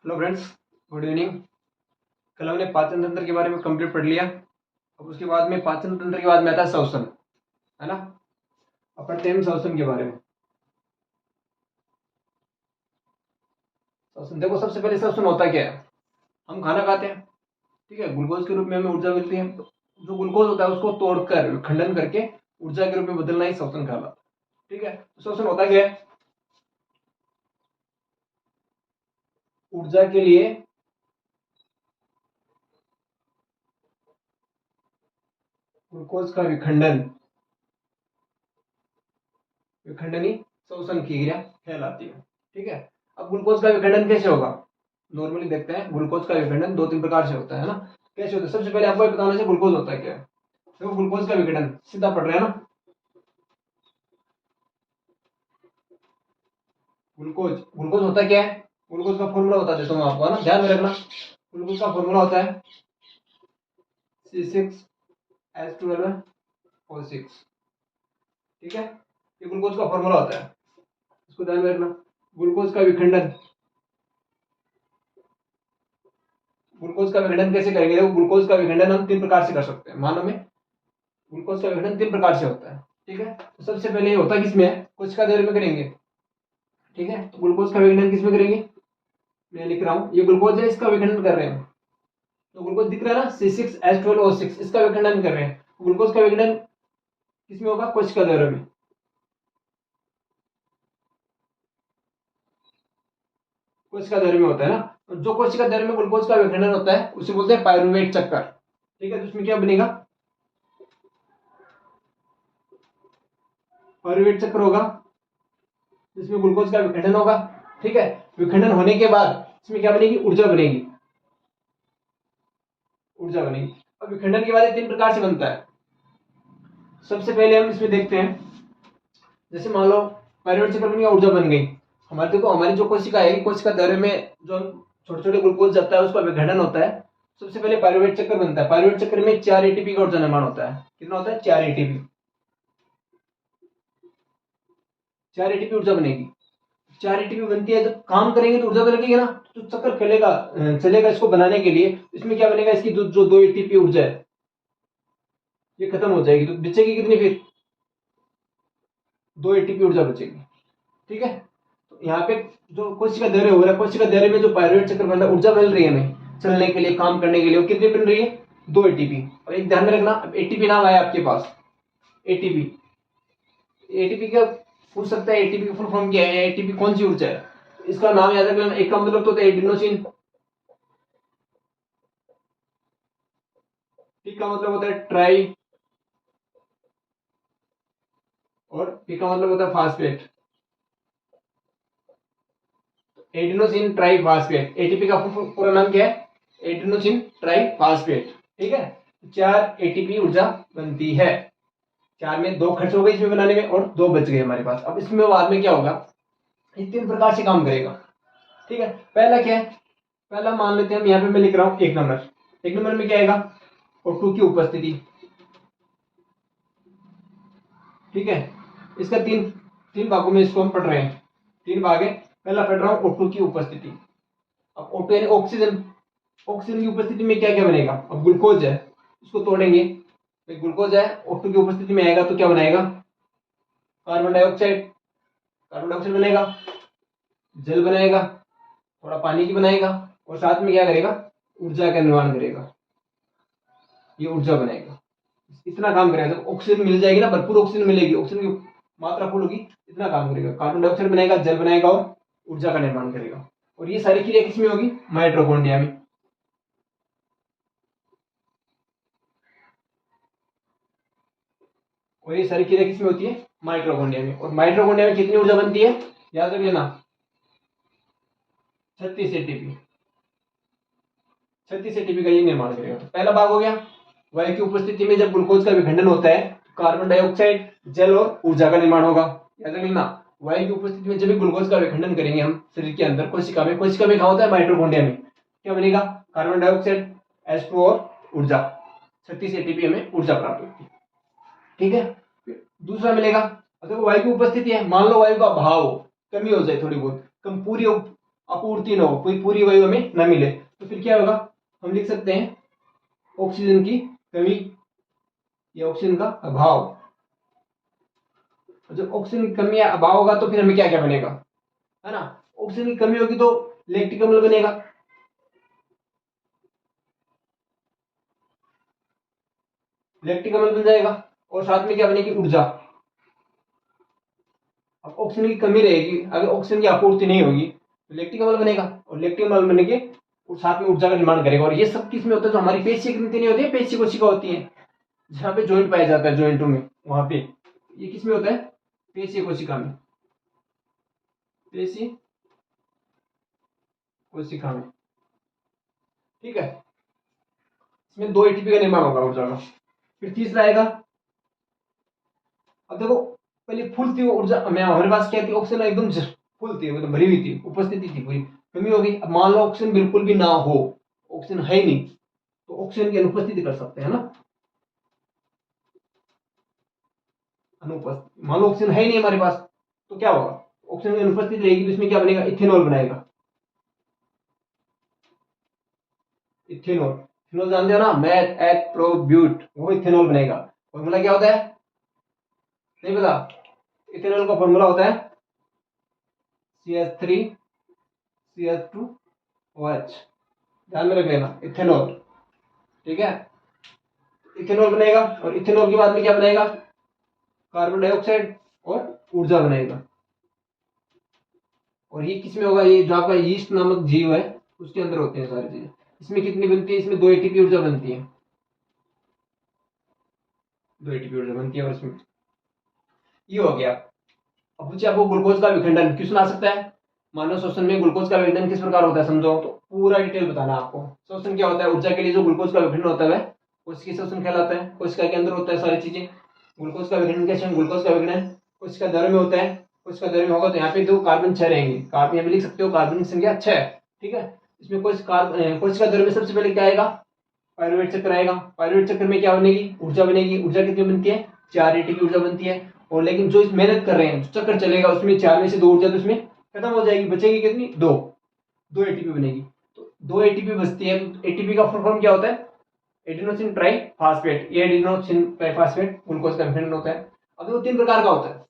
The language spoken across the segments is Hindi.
Hello friends, good evening. कल हमने पाचन तंत्र के बारे में कंप्लीट पढ़ लिया। अब उसके बाद में पाचन तंत्र के बाद में आता है श्वसन, है ना। अब पढ़ते हैं श्वसन के बारे में। श्वसन देखो, सबसे पहले श्वसन होता क्या है। हम खाना खाते हैं, ठीक है, ग्लूकोज के रूप में हमें ऊर्जा मिलती है। तो जो ग्लूकोज होता है उसको तोड़कर खंडन करके ऊर्जा के रूप में बदलना ही श्वसन कहलाता है। ठीक है, तो श्वसन होता क्या है। ऊर्जा के लिए ग्लूकोज का विखंडन, विखंडनी श्वसन की क्रिया कहलाती है। ठीक है, अब ग्लूकोज का विखंडन कैसे होगा। नॉर्मली देखते हैं ग्लूकोज का विखंडन दो तीन प्रकार से होता है ना। कैसे होता है, सबसे पहले आपको ये बताना चाहिए ग्लूकोज होता है क्या है। देखो, ग्लूकोज का विघटन सीधा पढ़ रहे हैं ना। ग्लूकोज ग्लूकोज होता क्या है। ग्लूकोज का फॉर्मूला बता देता हूँ आपको, है ना, ध्यान में रखना। ग्लूकोज का फॉर्मूला होता है C6H12O6। ठीक है, ये ग्लूकोज का फॉर्मूला होता है, इसको ध्यान में रखना। ग्लूकोज का विखंडन, ग्लूकोज का विखंडन कैसे करेंगे। देखो, ग्लूकोज का विखंडन हम तीन प्रकार से कर सकते हैं। मानव में ग्लूकोज का विखंडन तीन प्रकार से होता है। ठीक है, तो सबसे पहले ये होता है किसमें, कोशिका द्वार में करेंगे। ठीक है, तो ग्लूकोज का विखंडन किसमें करेंगे, मैं लिख रहा हूं, ये ग्लूकोज है, इसका विखंडन कर रहे हैं। तो ग्लूकोज दिख रहा है ना, C6H12O6, इसका विखंडन कर रहे हैं। ग्लूकोज का विखंडन किसमें होगा, कोशिका द्वार में। कोशिका द्वार में होता है ना। तो जो कोशिका द्वार में ग्लूकोज का विखंडन होता है उसे बोलते हैं पायरुवेट चक्कर। ठीक है, तो उसमें क्या बनेगा, पायरुवेट चक्र होगा, जिसमें ग्लूकोज का विखंडन होगा। ठीक है, विखंडन होने के बाद इसमें क्या बनेगी, ऊर्जा बनेगी, ऊर्जा बनेगी। अब विखंडन के बाद ये तीन प्रकार से बनता है। सबसे पहले हम इसमें देखते हैं, जैसे मान लो पायरुवेट चक्र बन गया, ऊर्जा बन गई। हमारे देखो, हमारी जो कोशिका है, कोशिका द्वार में जो छोटे छोटे ग्लूकोज जाता है उसका विघटन होता है। सबसे पहले पायरुवेट चक्र बनता है। पायरुवेट चक्र में 4 एटीपी का ऊर्जा निर्माण होता है। कितना होता है, 4 एटीपी। 4 एटीपी ऊर्जा बनेगी। 4 एटीपी बनती है, जब काम करेंगे तो ऊर्जा तो लगेगी ना। तो चक्कर चलेगा, चलेगा इसको बनाने के लिए। इसमें क्या बनेगा, इसकी जो 2 एटीपी ऊर्जा है ये खत्म हो जाएगी, तो बचेगी कितनी फिर, 2 एटीपी ऊर्जा बचेगी। ठीक है, तो यहाँ पे जो कोशिका दायरे हो रहा है, कोशिका दायरे में जो पायरुवेट चक्र बन रहा है, ऊर्जा मिल रही है हमें चलने के लिए, काम करने के लिए। वो कितनी बन रही है, 2 एटीपी। और एक ध्यान में रखना, एटीपी नाम आया आपके पास, एटीपी। एटीपी का पूछ सकता है, एटीपी का फुल फॉर्म क्या है, एटीपी कौन सी ऊर्जा है। इसका नाम याद रख लेना। एक का मतलब तो होता है एडिनोसिन, टी का मतलब होता है ट्राई, और पी का मतलब होता है phosphate. Adenosine try phosphate, ATP का पूरा नाम क्या है, एडिनोसिन ट्राई फास्फेट। ठीक है, 4 एटीपी ऊर्जा बनती है। 4 में 2 खर्च हो गए इसमें बनाने में, और 2 बच गए हमारे पास। अब इसमें बाद में क्या होगा, ये तीन प्रकार से काम करेगा। ठीक है, पहला क्या है, पहला मान लेते हैं हम, यहाँ पे मैं लिख रहा हूं 1 नंबर। 1 नंबर में क्या आएगा, O2 की उपस्थिति। ठीक है, इसका तीन तीन भागों में इसको हम पढ़ रहे हैं, 3 भाग है। पहला पढ़ रहा हूं O2 की उपस्थिति। अब O2 यानी ऑक्सीजन, ऑक्सीजन की उपस्थिति में क्या क्या बनेगा। अब ग्लूकोज है, इसको तोड़ेंगे, ग्लूकोज है, O2 की उपस्थिति में आएगा तो क्या बनाएगा, कार्बन डाइऑक्साइड। कार्बन डाइऑक्साइड बनेगा, जल बनाएगा, थोड़ा पानी की बनाएगा, और साथ में क्या करेगा, ऊर्जा का निर्माण करेगा, ये ऊर्जा बनाएगा। इतना काम करेगा, जब ऑक्सीजन मिल जाएगी ना, भरपूर ऑक्सीजन मिलेगी, ऑक्सीजन की मात्रा फुल होगी, इतना काम करेगा। कार्बन डाइऑक्साइड बनाएगा, जल बनाएगा, और ऊर्जा का निर्माण करेगा। और ये सारी क्रिया किसमें होगी, माइटोकॉन्ड्रिया में। और ये सारी क्रिया किसमें होती है, माइटोकॉन्ड्रिया में। और माइटोकॉन्ड्रिया में कितनी ऊर्जा बनती है, याद रख लेना, 36 एटीपी। 36 एटीपी का ये निर्माण करेगा। तो पहला भाग हो गया, वायु की उपस्थिति में जब ग्लूकोज का विखंडन होता है, कार्बन डाइऑक्साइड, जल और ऊर्जा का निर्माण होगा। याद रख लेना, वायु की उपस्थिति में जब भी ग्लूकोज का विखंडन करेंगे हम शरीर के अंदर, कोशिका में, कोशिका में कहा होता है माइटोकॉन्ड्रिया में, क्या बनेगा, कार्बन डाइऑक्साइड, H2 और ऊर्जा। 36 एटीपी में ऊर्जा प्राप्त होती है। ठीक है, दूसरा मिलेगा, देखो वायु की उपस्थिति है, मान लो वायु का अभाव, कमी हो जाए थोड़ी बहुत, कम, पूरी अपूर्ति न हो, कोई पूरी वायु हमें न मिले, तो फिर क्या होगा, हम लिख सकते हैं ऑक्सीजन की कमी या ऑक्सीजन का अभाव। जब ऑक्सीजन की कमी या अभाव होगा तो फिर हमें क्या क्या बनेगा, है ना, ऑक्सीजन की कमी होगी तो लैक्टिक अम्ल बनेगा, लैक्टिक अम्ल बन जाएगा, और साथ में क्या बनेगी, ऊर्जा। अब ऑक्सीजन की कमी रहेगी, अगर ऑक्सीजन की आपूर्ति नहीं होगी तो लैक्टिक अम्ल बनेगा, और लैक्टिक अम्ल बनने के और साथ में ऊर्जा का निर्माण करेगा। और ये सब किस में होता है, जो हमारी पेशी ग्रंथि नहीं होती है, पेशी कोशिका होती है, जहाँ पे जॉइंट पाया जाता है, जॉइंटों में, वहां पे ये किस में होता है, पेशी कोशिका में, पेशी कोशिका में, ठीक है। इसमें 2 एटीपी का निर्माण होगा ऊर्जा का। फिर तीसरा आएगा, अब देखो पहले फुल थी वो ऊर्जा, हमारे पास क्या थी, ऑक्सीजन एकदम फुल थी, मतलब भरी हुई थी, उपस्थिति थी पूरी, कमी हो गई। अब मान लो ऑक्सीजन बिल्कुल भी ना हो, ऑक्सीजन है ही नहीं, तो ऑक्सीजन की अनुपस्थिति कर सकते हैं ना, अनुपस्थिति, मान लो ऑक्सीजन है ही नहीं हमारे पास, तो क्या होगा, ऑक्सीजन की अनुपस्थिति रहेगी तो इसमें क्या बनेगा, इथेनॉल बनाएगा, इथेनॉल, इथेनॉल जानते हो ना, मैथ एथ प्रो ब्यूट, वो इथेनॉल बनेगा। फॉर्मूला क्या होता है, नहीं पता, इथेनॉल का फॉर्मूला होता है CH3 CH2OH, ध्यान में रख लेना, इथेनॉल, ठीक है। इथेनॉल बनेगा, और इथेनॉल के बाद में क्या बनेगा, कार्बन डाइऑक्साइड और ऊर्जा बनेगा। और ये किसमें होगा, ये जो आपका यीस्ट नामक जीव है उसके अंदर होते हैं सारी चीजें। इसमें कितनी बनती है, इसमें 2 एटीपी ऊर्जा बनती है, 2 एटीपी ऊर्जा बनती है, और इसमें ये हो गया। अब पूछे आपको ग्लूकोज का विखंडन क्यों सुना सकता है, मानव श्वसन में ग्लूकोज का विखंडन किस प्रकार होता है, समझो तो पूरा डिटेल बताना आपको। श्वसन क्या होता है, ऊर्जा के लिए जो ग्लूकोज का विखंडन होता है उसकी श्वसन कहलाता है, कोशिका के अंदर होता है सारी चीजें। ग्लूकोज का विखंडन कैसे, ग्लूकोज का विखंडन कोशिका द्रव्य में होता है, कोशिका द्रव्य में होगा तो यहाँ पे 2 कार्बन 6 रहेंगे, कार्बन यहाँ पे लिख सकते हो, कार्बन की संख्या 6 है, ठीक है। इसमें कोशिका द्रव्य में सबसे पहले क्या आएगा, पायरुवेट चक्र आएगा। पायरुवेट चक्र में क्या बनेगी, ऊर्जा बनेगी। ऊर्जा कितनी बनती है, 4 एटीपी ऊर्जा बनती है। और लेकिन जो इस मेहनत कर रहे हैं, चक्कर चलेगा, उसमें 4 में से 2 ऊर्जा तो इसमें खत्म हो जाएगी, बचेगी कितनी, 2, 2 एटीपी बनेगी। तो 2 एटीपी बचती है, तो एटीपी का फुल फॉर्म क्या होता है, एडिनोसिन ट्राइफॉस्फेट। ये एडिनोसिन ट्राइफॉस्फेट ग्लूकोज का विखंडन होता है। अब वो 3 प्रकार का होता है,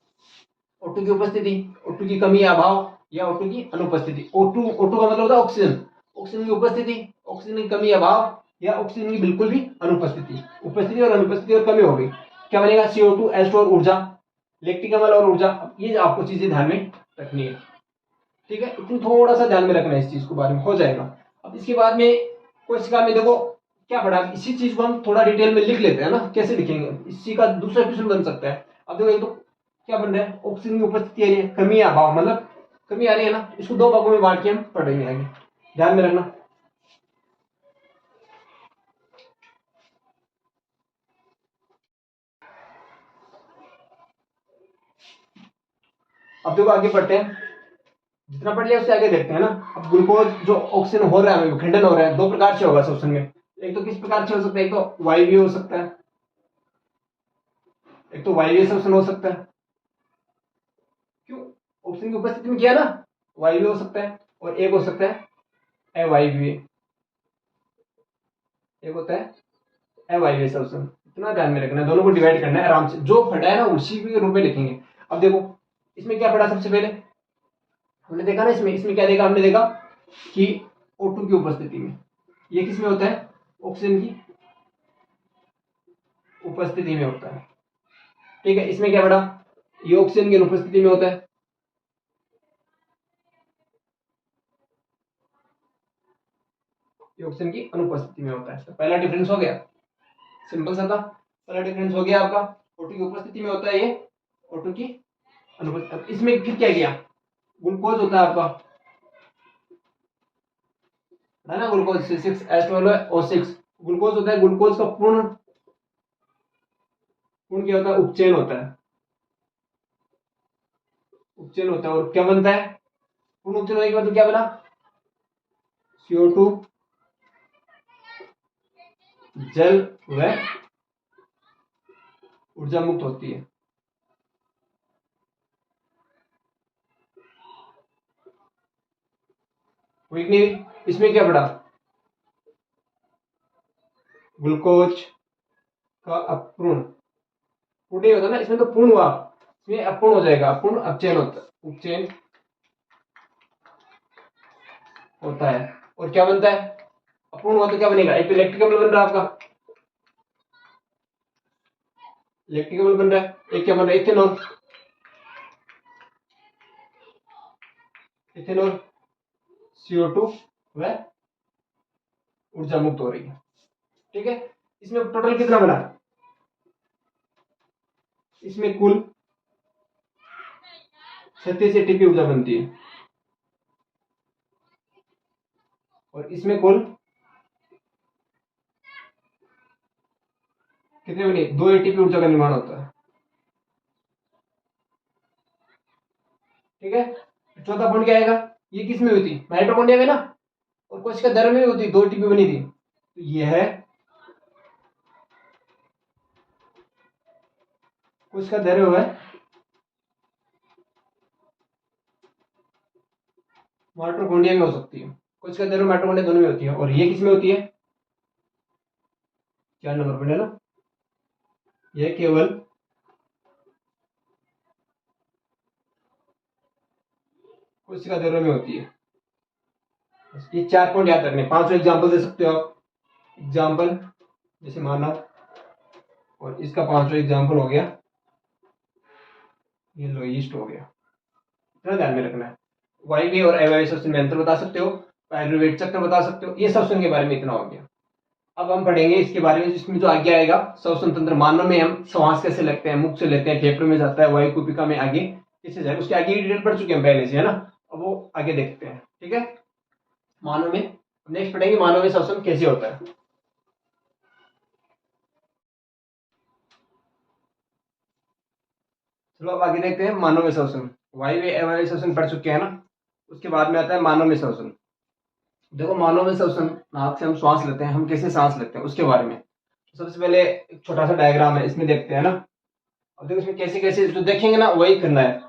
O2 की उपस्थिति, O2 की कमी या अभाव, या O2 की अनुपस्थिति। O2 का मतलब होता है ऑक्सीजन, ऑक्सीजन की उपस्थिति, ऑक्सीजन की कमी या अभाव, या ऑक्सीजन की बिल्कुल भी अनुपस्थिति। उपस्थिति और अनुपस्थिति और कमी हो गई, क्या बनेगा, CO2 H2 और ऊर्जा, लैक्टिक अम्ल और ऊर्जा। ये आपको चीजें ध्यान में रखनी है, ठीक है। इतनी थोड़ा सा ध्यान में रखना है, इस चीज को बारे में हो जाएगा। अब इसके बाद में कोशिका में देखो क्या पढ़ा, इसी चीज को हम थोड़ा डिटेल में लिख लेते हैं ना, कैसे लिखेंगे, इसी का दूसरा क्वेश्चन बन सकता है। अब देखो एक तो क्या बन रहा है, ऑक्सीजन की उपस्थिति आ रही है, कमी या अभाव, मतलब कमी आ रही है ना, इसको 2 भागों में बांट के हम पढ़ेंगे आगे, ध्यान में रखना। अब देखो आगे पढ़ते हैं, जितना पढ़ लिया उससे आगे देखते हैं ना। अब ग्लूकोज जो ऑक्सीजन हो रहा है, विखंडन हो रहा है, 2 प्रकार से होगा श्वसन में। एक तो किस प्रकार से हो सकता है, एक तो वायवीय हो सकता है, एक तो वायवीय श्वसन हो सकता है, क्यों, ऑक्सीजन की उपस्थिति में किया ना, वायवीय हो सकता है, और एक हो सकता है अवायवीय, एक होता है अवायवीय श्वसन। इतना ध्यान में रखना है, दोनों को डिवाइड करना है आराम से, जो पढ़ा है ना उसी के रूप में लिखेंगे। अब देखो इसमें क्या पढ़ा, सबसे पहले हमने देखा ना, इसमें इसमें क्या देखा, हमने देखा कि O2 की उपस्थिति में, ये किस में होता है, ऑक्सीजन की उपस्थिति में होता है, ठीक है। इसमें क्या पढ़ा, ये ऑक्सीजन की अनुपस्थिति में होता है, ये ऑक्सीजन की अनुपस्थिति में होता है। तो पहला डिफरेंस हो गया, सिंपल सा था, पहला डिफरेंस हो गया आपका, O2 की उपस्थिति में होता है ये, O2 की अनुपस्थिति। इसमें फिर क्या किया, ग्लूकोज होता है आपका, है ना, ग्लूकोज C6H12O6 ग्लूकोज होता है। ग्लूकोज का पूर्ण पूर्ण क्या होता है, उपचयन होता है, उपचयन होता है, और क्या बनता है, पूर्ण उपचयन होने के बाद क्या बना, CO2 जल व ऊर्जा मुक्त होती है। वीक नहीं हुई। इसमें क्या पड़ा, ग्लूकोज का अपूर्ण, पूर्ण नहीं होता ना, इसमें तो पूर्ण हुआ, इसमें अपूर्ण हो जाएगा, अपूर्ण अपचयन होता है, उपचयन होता है। और क्या बनता है, अपूर्ण हुआ तो क्या बनेगा, एक इलेक्ट्रिक अम्ल बन रहा है आपका, इलेक्ट्रिक अम्ल बन रहा है। एक क्या बन रहा है, इथेनॉल, इथेनॉल CO2 वह ऊर्जा मुक्त हो रही है। ठीक है, इसमें टोटल कितना बना, इसमें कुल 36 ATP ऊर्जा बनती है, और इसमें कुल कितने बने, 2 ATP ऊर्जा का निर्माण होता है। ठीक है, चौथा पॉइंट क्या आएगा, ये किस में हुई थी, माइटोकॉन्ड्रिया में ना, और कोशिका द्रव्य में होती, 2 ATP बनी थी, तो ये है कोशिका द्रव्य है माइटोकॉन्ड्रिया में हो सकती है, कोशिका द्रव्य माइटोकॉन्ड्रिया दोनों में होती है। और ये किस में होती है, 4 नंबर पर है ना, ये केवल कोशिका द्रव्य में होती है। ये 4 पॉइंट याद रखने, 5 एग्जाम्पल दे सकते हो आप, एग्जाम्पल जैसे मानव, और इसका 5वां एग्जाम्पल हो गया ये लो ईस्ट हो गया, इतना ध्यान में रखना है। वायवीय और अवायवीय श्वसन में अंतर बता सकते हो, पायरुवेट चक्र बता सकते हो, ये श्वसन के बारे में इतना हो गया। अब हम पढ़ेंगे इसके बारे में, जिसमें जो आगे आएगा श्वसन तंत्र, मानव में हम श्वास कैसे लगते हैं, मुख से लेते हैं, फेफड़े में जाता है, वायु कुपिका में आगे कैसे जाए, उसके आगे डिटेल पढ़ चुके हैं पहले से, है ना, अब वो आगे देखते हैं। ठीक है, मानव में नेक्स्ट पढ़ेंगे मानव में श्वसन कैसे होता है। चलो अब आगे देखते हैं मानव में श्वसन, वायवीय अवायवीय श्वसन पढ़ चुके हैं ना, उसके बाद में आता है मानव में श्वसन। देखो मानव में श्वसन, नाक से हम श्वास लेते हैं, हम कैसे सांस लेते हैं उसके बारे में। सबसे पहले एक छोटा सा डायग्राम है, इसमें देखते हैं ना, अब देखो इसमें कैसे कैसे जो देखेंगे ना वही करना है।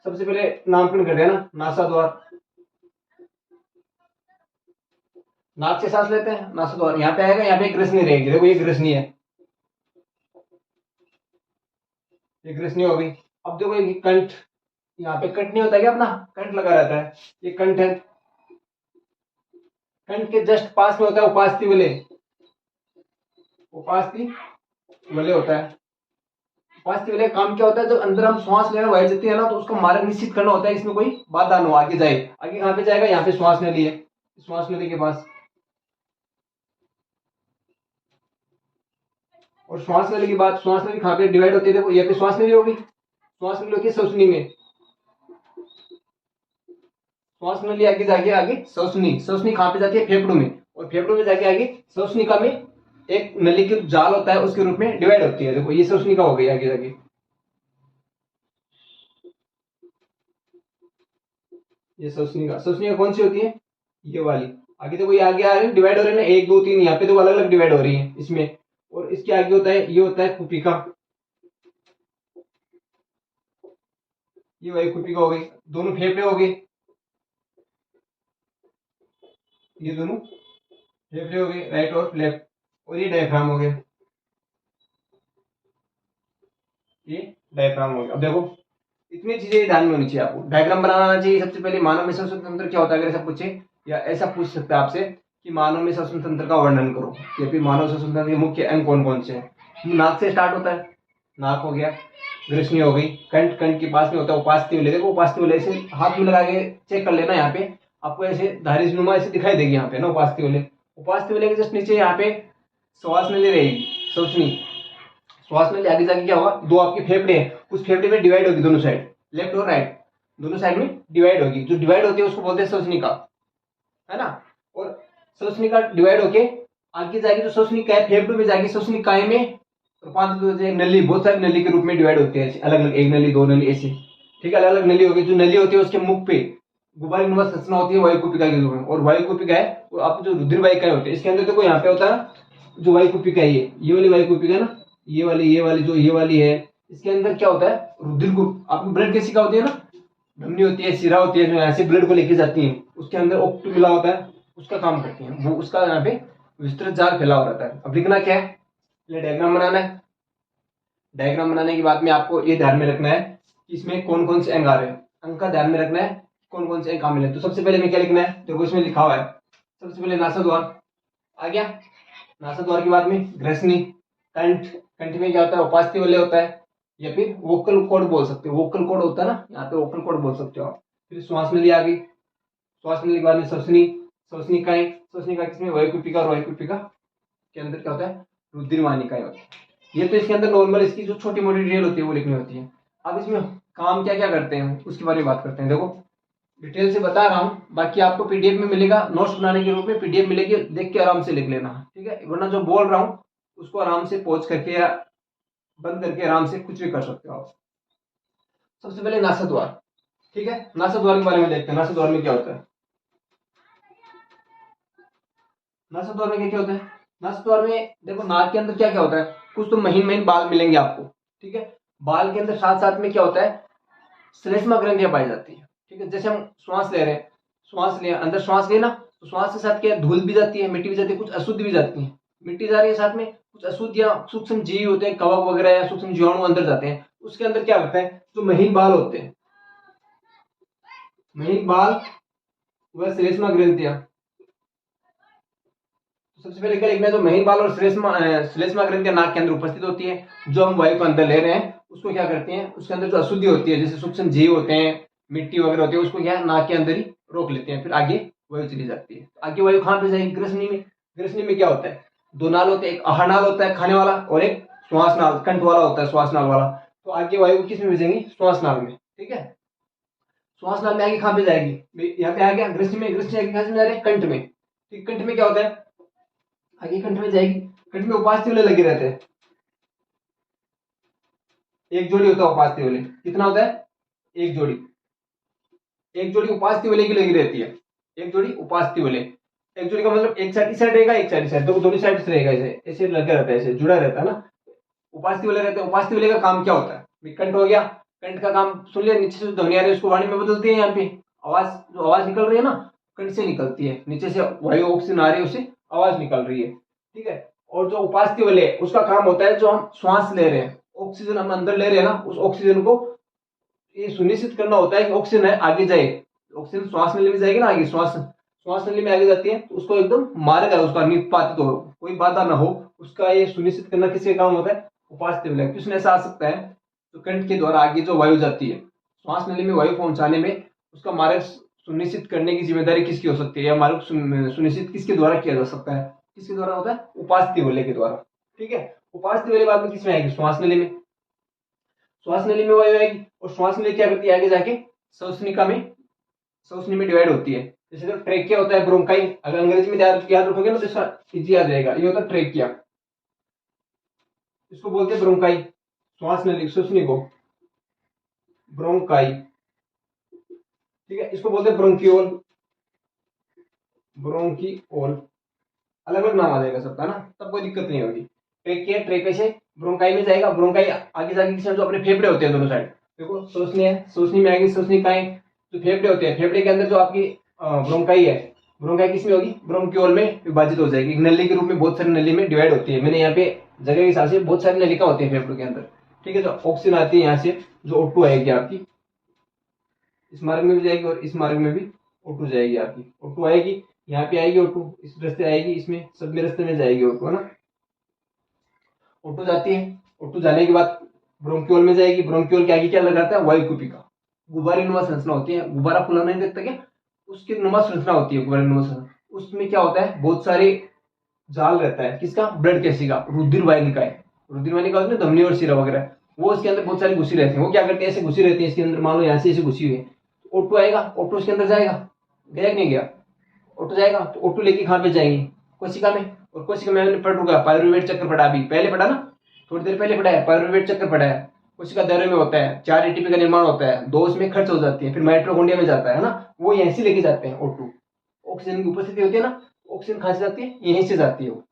सबसे पहले नामकरण करते हैं ना, नासाद्वार, नाक से सांस लेते हैं, नासाद्वार यहाँ पे आएगा, यहाँ पे एक ग्रसनी रहेगी, देखो ये ग्रसनी है, ये ग्रसनी हो गई। अब देखो ये कंठ, यहाँ पे कंठ नहीं होता क्या अपना, कंठ लगा रहता है, ये कंठ है, कंठ के जस्ट पास में होता है उपास्थि वलय, उपास्थि वलय होता है। उपास्थि वलय काम क्या होता है, जब अंदर हम श्वास लेना वायु जाती है ना, तो उसका मार्ग निश्चित करना होता है, इसमें कोई बाधा न हो, आगे जाए, आगे कहाँ पे जाएगा, यहाँ पे श्वास नली है, श्वास नली के पास, और श्वास नली की बात, श्वास नली कहाँ पे डिवाइड होती है, देखो यहाँ पे श्वास नली होगी, श्वास नली होती है श्वसनी में, श्वास नली आगे जाके आगे श्वसनी, श्वसनी कहाँ पे जाती है, फेफड़ों में, और फेफड़ों में जाके आगे श्वसनिका में एक नली के जाल होता है, उसके रूप में डिवाइड होती है, देखो ये श्वसनिका हो गई आगे जाके। ये श्वसनिका, श्वसनिका कौन सी होती है, ये वाली, आगे देखो ये आगे आ रहे हैं डिवाइड हो रहे हैं ना, 1 2 3, यहाँ पे तो अलग अलग डिवाइड हो रही है इसमें, और इसके आगे होता है, ये होता है कुपिका, ये वही कुपिका हो गई, दोनों फेफड़े हो गए, ये दोनों फेफड़े हो गए, राइट और लेफ्ट, और ये डायफ्राम हो गया, ये डायफ्राम हो गया। अब देखो इतनी चीजें ध्यान में होनी चाहिए, आपको डायग्राम बनाना आना चाहिए। सबसे पहले मानव में श्वसन तंत्र क्या होता है, अगर ऐसा पूछे, या ऐसा पूछ सकते हैं आपसे कि मानव में श्वसन तंत्र का वर्णन करो, या फिर मानव श्वसन तंत्र के मुख्य अंग कौन कौन से हैं। नाक से स्टार्ट होता है, नाक हो गया, ग्रसनी हो गई, कंठ, कंठ के पास में होता है उपास्थि वलय, देखो उपास्थि वलय से हाथ में लगा के चेक कर लेना, यहाँ पे आपको ऐसे धारी नुमा ऐसे दिखाई देगी यहाँ पे ना उपास्थि वलय, उपास्थि वलय के जस्ट नीचे यहाँ पे श्वास नली रहेगी, श्वसनी, श्वास नली आगे जाके क्या होगा, दो आपके फेफड़े हैं, उस फेफड़े में डिवाइड होगी दोनों साइड, लेफ्ट और राइट दोनों साइड में डिवाइड होगी, जो डिवाइड होती है उसको बोलते हैं श्वसनिका, है ना। और श्वसनिका डिवाइड होके आगे जाके जो श्वसनिका है फेफड़े में जाके श्वसनिकाएं में रूपांतरित हो जाए, नली, बहुत सारी नली के रूप में डिवाइड होती है, अलग अलग, एक नली, 2 नली ऐसे, ठीक है, अलग अलग नली होगी। जो नली होती है उसके मुख पे गुब्बारी नुमा संरचना होती है वायु कुपिका के रूप में, और वायु कुपिका है वो आप जो रुधिर वाहिकाएं होती है, इसके अंदर देखो यहाँ पे होता है जो वायु कुपिका है, ये वाली वायु कुपिका है ना, ये वाली जो ये वाली है, इसके अंदर क्या होता है, रुधिर को, आपको ब्लड कैसी का होती है ना, धमनी होती है, शिरा होती है, जो यहाँ से ब्लड को लेके जाती है, उसके अंदर O2 मिला होता है, उसका काम करती है वो, उसका यहाँ पे विस्तृत जाल फैला हुआ रहता है। अब लिखना क्या है, डायग्राम बनाना है। डायग्राम बनाने के बाद में आपको ये ध्यान में रखना है कि इसमें कौन कौन से अंग आ रहे हैं, अंग का ध्यान में रखना है, कौन कौन से अंग काम मिले। तो सबसे पहले में क्या लिखना है, देखो इसमें लिखा हुआ है, सबसे पहले नासाद्वार आ गया। नासाद्वार के बाद में ग्रसनी, कंठ, कंठ में क्या होता है, उपास्थि वलय होता है, या फिर वोकल कॉर्ड बोल सकते हो, वोकल कॉर्ड होता है ना, यहाँ पे वोकल कॉर्ड बोल सकते हो आप। फिर श्वास नली आ गई, श्वास नली के बाद में श्वसनी, श्वसनिकाएं, श्वसनिका किसमें, वायुकुपिका और वायुकुपिका के अंदर क्या होता है, रुधिरवाहिनिकाएं होती है। ये तो इसके अंदर नॉर्मल इसकी जो छोटी मोटी डिटेल होती है वो लिखनी होती है। अब इसमें काम क्या क्या करते हैं उसके बारे में बात करते हैं। देखो डिटेल से बता रहा हूँ, बाकी आपको पीडीएफ में मिलेगा, नोट्स बनाने के रूप में पीडीएफ मिलेगी, देख के आराम से लिख लेना, ठीक है। वरना जो बोल रहा हूँ उसको आराम से पॉज करके या बंद करके आराम से कुछ भी कर सकते हो आप। सबसे पहले नासाद्वार, ठीक है। नासाद्वार के बारे में देखते हैं, नासाद्वार में क्या होता है। नासाद्वार में क्या क्या होता है, नासाद्वार में देखो नाक के अंदर क्या क्या होता है, कुछ तो महीन महीन बाल मिलेंगे आपको, ठीक है। बाल के अंदर साथ साथ में क्या होता है, श्लेष्मा ग्रंथियां पाई जाती है, ठीक है। जैसे हम श्वास ले रहे हैं, श्वास ले अंदर श्वास ले ना, तो श्वास के साथ क्या धूल भी जाती है, मिट्टी भी जाती है, कुछ अशुद्ध भी जाती है, मिट्टी जा रही है साथ में, कुछ अशुद्ध या सूक्ष्म जीव होते हैं, कवक वगैरह या सूक्ष्म जीवाणु अंदर जाते हैं। उसके अंदर क्या होता है, जो महीन बाल होते हैं, महीन बाल वह श्लेष्मा ग्रंथियां। सबसे पहले क्या लिखना है, जो महीन बाल और श्लेष्मा ग्रंथियां नाक के अंदर उपस्थित होती है, जो हम वायु को अंदर ले रहे हैं उसको क्या करते हैं, उसके अंदर जो अशुद्धि होती है, जैसे सूक्ष्म जीव होते हैं, मिट्टी वगैरह होती है, उसको क्या नाक के अंदर ही रोक लेते हैं, फिर आगे वायु चली जाती है। आगे वायु कहाँ पे जाएगी, ग्रसनी में। ग्रसनी में क्या होता है, दो नाल होते हैं, एक आहार नाल होता है खाने वाला, और एक श्वास नाल कंठ वाला होता है, श्वास नाल वाला। तो आगे वायु किस में भेजेंगी, श्वास नाल में, ठीक है। श्वास नाल में आगे कहाँ पे जाएगी, यहाँ पे आ गया ग्रसनी में, ग्रसनी आगे कहाँ से जा रहे हैं, कंठ में, ठीक। कंठ में क्या होता है, आगे कंठ में जाएगी, कंठ में उपास्थि वाले लगे रहते हैं, एक जोड़ी होता है उपास्थि वाले, कितना होता है, एक जोड़ी, एक जोड़ी उपास्थि वाले की लगी रहती है, एक जोड़ी उपास्थि वाले। एक जोड़ी का मतलब एक साइड इस साइड रहेगा, एक साइड इस साइड, तो दोनों साइड से रहेगा, ऐसे लगा रहता है, ऐसे जुड़ा रहता है ना, उपास्थि वाले रहते हैं। उपास्थि वाले का काम क्या होता है, कंठ हो गया, कंठ का काम सुन लिया, नीचे से ध्वनि आ रही है उसको वाणी में बदलती है, यहाँ पे आवाज, जो आवाज निकल रही है ना कंठ से निकलती है, नीचे से वायु ऑक्सीजन आ रही है उससे आवाज निकल रही है, ठीक है। और जो उपास्थि वाले उसका काम होता है, जो हम श्वास ले रहे हैं, ऑक्सीजन हम अंदर ले रहे हैं ना, उस ऑक्सीजन को ये सुनिश्चित करना होता है कि ऑक्सीजन है आगे जाए, ऑक्सीजन श्वास नली में जाएगी ना, आगे श्वास नली में आगे जाती है, तो उसको एकदम मार्ग है उसका निपातित हो, कोई बाधा ना हो, उसका ये सुनिश्चित करना किसके काम होता है, उपास्थि वाले। किसने ऐसा आ सकता है, तो कंठ के द्वारा आगे जो वायु जाती है, श्वास नली में वायु पहुंचाने में उसका मार्ग सुनिश्चित करने की जिम्मेदारी किसकी हो सकती है, या मार्ग सुनिश्चित किसके द्वारा किया जा सकता है, किसके द्वारा होता है, उपास्थि वाले के द्वारा, ठीक है। उपास्थि वाले बाद में किसमें आएगी, श्वास नली में, श्वास नली में वायु आएगी, और श्वास नली क्या करती है, आगे जाके श्वसनिका में, श्वसनी में डिवाइड होती है। जैसे तो ट्रेकिया होता है, ब्रोंकाई, अगर अंग्रेजी में याद रखोगे ना तो इसका इजी याद रहेगा, ये होता है ट्रेकिया, इसको बोलते हैं ब्रोंकाई, श्वास नली श्वसनी को ब्रोंकाई, ठीक है। इसको बोलते हैं ब्रोंकियोल, ब्रोंकियोल, अलग अलग नाम आ जाएगा सबका ना, तब कोई दिक्कत नहीं होगी। ट्रेकिया, ट्रेकिया से ब्रोंकाई में जाएगा, ब्रोंकाई आगे जाके किसी जो अपने फेफड़े होते हैं दोनों साइड, देखो श्वसनी है, श्वसनी में आएगी श्वसनिकाएं, जो फेफड़े होते हैं, फेफड़े के अंदर जो आपकी ब्रोंकाई है, ब्रोंकाई किसमें होगी, ब्रोंकियोल में विभाजित हो जाएगी, नली के रूप में बहुत सारी नली में डिवाइड होती है। मैंने यहाँ पे जगह के हिसाब से बहुत सारी नलिका होती है फेफड़ों के अंदर, ठीक है। तो ऑक्सीजन आती है यहाँ से, जो O2 आएगी आपकी, इस मार्ग में भी जाएगी और इस मार्ग में भी O2 जाएगी आपकी, O2 आएगी यहाँ पे आएगी, O2 इस रास्ते आएगी, इसमें सब में रास्ते में जाएगी O2, है ना। O2 जाती है, O2 जाने के बाद ब्रोंकियोल में जाएगी, ब्रोंकियोल के आगे क्या लगाता है, वायुकुपिका, गुब्बारे नुमा संरचना होती है, गुब्बारा फूला नहीं देखता क्या, उसकी नुमा संरचना होती है, गुब्बारे नुमा संरचना, उसमें क्या होता है, बहुत सारे जाल रहता है, किसका, ब्लड कैसी का, रुधिरवाहिनिका है, रुधिरवाहिनिका होती है धमनी और शिरा वगैरह, वो इसके अंदर बहुत सारी घुसी रहती है, वो क्या करते हैं, ऐसे घुसी रहती है इसके अंदर, मान लो यहाँ से ऐसे घुसी हुई है, O2 आएगा, O2 इसके अंदर जाएगा, गया कि नहीं गया, O2 जाएगा, तो O2 लेके कहाँ पे जाएंगे, कोशिका में, और कोशिका में हमने पढ़ चुका, पायरुवेट चक्र पढ़ा, अभी पहले पढ़ा ना, थोड़ी देर पहले पढ़ा है, पायरुवेट चक्र पढ़ा है। कोशिका दायरे में होता है, 4 एटीपी का निर्माण होता है, 2 उसमें खर्च हो जाती है, फिर माइटोकॉन्ड्रिया में जाता है ना, वो यहीं से लेके जाते हैं O2, ऑक्सीजन की उपस्थिति होती है ना, ऑक्सीजन कहाँ से जाती है, यहीं से जाती है वो,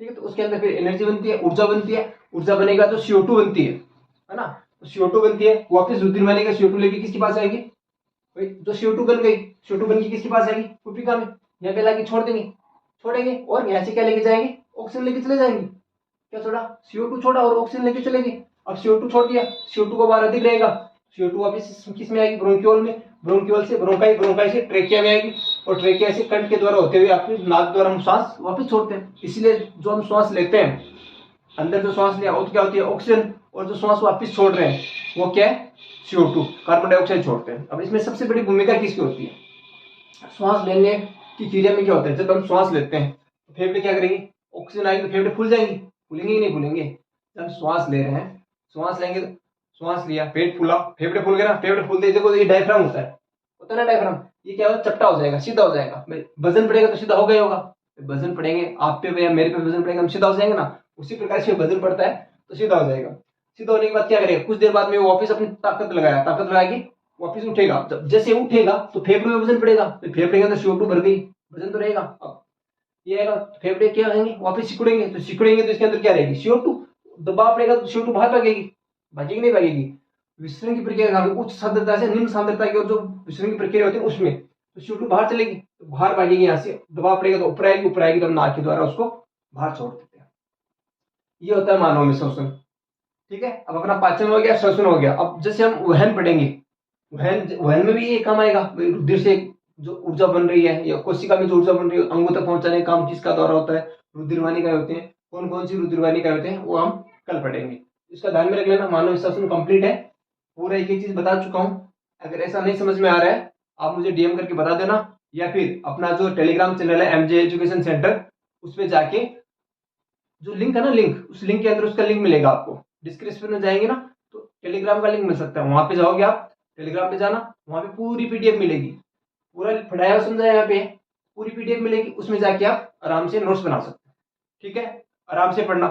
ठीक है। तो उसके अंदर फिर एनर्जी बनती है, ऊर्जा बनती है, ऊर्जा बनेगा तो CO2 बनती है ना, तो CO2 बनती है, वापस रुधिरवाहिनिका CO2 लेके किसके पास आएगी, भाई जो CO2 बन गई, CO2 बन के किसके पास आएगी, कोशिका में, यहाँ पे लाके छोड़ेंगे और यहाँ से क्या लेके जाएंगे, ऑक्सीजन लेके चले जाएंगे। क्या छोड़ा, CO2 छोड़ा और ऑक्सीजन लेके चलेंगे। अब CO2 छोड़ दिया, CO2 का भार अधिक रहेगा, CO2 वापस किस में आएगी, ब्रोंक्यूल में, ब्रोंक्यूल से ब्रोंकाई, ब्रोंकाई से ट्रेकिया में आएगी और ट्रेकिया से कंठ के द्वारा होते हुए आपके नाक द्वारा हम श्वास वापस छोड़ते हैं। इसलिए जो हम श्वास लेते हैं, अंदर जो श्वास लिया वो क्या होती है, ऑक्सीजन, और जो श्वास वापस छोड़ रहे हैं वो क्या है, CO2, कार्बन डाइऑक्साइड छोड़ते हैं। अब इसमें सबसे बड़ी भूमिका किसकी होती है, श्वास लेने की क्रिया में क्या होता है, जब हम श्वास लेते हैं तो फेफड़े क्या करेंगे, ऑक्सीजन आएगी तो फेफड़े फूल जाएंगे, फूलेंगे कि नहीं फूलेंगे। जब हम श्वास ले रहे हैं, श्वास लेंगे तो श्वास लिया, पेट फूला, फेफड़े फूल गए ना, फेफड़े फूलते देखो ये डायफ्राम होता है ना डायफ्राम, ये क्या होगा, चपटा हो जाएगा, सीधा हो जाएगा। वजन पड़ेगा तो सीधा हो गया होगा, वजन पड़ेंगे आप पे या मेरे पे वजन पड़ेगा, हम सीधा हो जाएंगे ना। उसी प्रकार से वजन पड़ता है तो सीधा हो जाएगा। सीधा होने के बाद क्या करेगा, कुछ देर बाद में वो वापस अपनी ताकत लगाएगी, वापस उठेगा। जब जैसे उठेगा तो फेफड़े में वजन पड़ेगा, तो फेफड़े के अंदर CO2 भर गई, वजन तो रहेगा। अब ये आएगा तो फेफड़े क्या रहेंगे, वापस सिकुड़ेंगे, तो इसके अंदर क्या रहेगी, CO2, दबाव पड़ेगा तो CO2 बाहर भागेगी नहीं भागेगी। विसरण की प्रक्रिया उच्च सांद्रता से निम्न सांद्रता की ओर जो विसरण की प्रक्रिया होती है उसमें तो CO2 बाहर चलेगी, तो बाहर भागेगी, यहाँ से दबाव पड़ेगा तो ऊपर आएगी तो हम नाक के द्वारा उसको बाहर छोड़ देते हैं। ये होता है मानव में श्वसन। ठीक है, अब अपना पाचन हो गया, श्वसन हो गया। अब जैसे हम वहन पढ़ेंगे, वहन में भी ये काम आएगा, रुधिर से जो ऊर्जा बन रही है या कोशिका में जो ऊर्जा बन रही है अंगों तक पहुंचाने का काम किसका द्वारा होता है, रुधिरवाहिनी का होते हैं। कौन कौन सी रुधिरवाहिनी का होते हैं वो हम कल पढ़ेंगे, इसका ध्यान में रख लेना। मानव श्वसन कंप्लीट है, पूरा एक चीज बता चुका हूं। अगर ऐसा नहीं समझ में आ रहा है आप मुझे DM करके बता देना, या फिर अपना जो टेलीग्राम चैनल है MJ एजुकेशन सेंटर, उस पर जाके जो लिंक है ना, उस लिंक के अंदर उसका लिंक मिलेगा आपको, डिस्क्रिप्शन में जाएंगे ना तो टेलीग्राम का लिंक मिल सकता है, वहां पे जाओगे आप, टेलीग्राम पे जाना, वहां पे पूरी PDF मिलेगी, पूरा पढ़ाया हुआ समझाया, यहाँ पे पूरी PDF मिलेगी, उसमें जाके आप आराम से नोट्स बना सकते हैं। ठीक है, आराम से पढ़ना।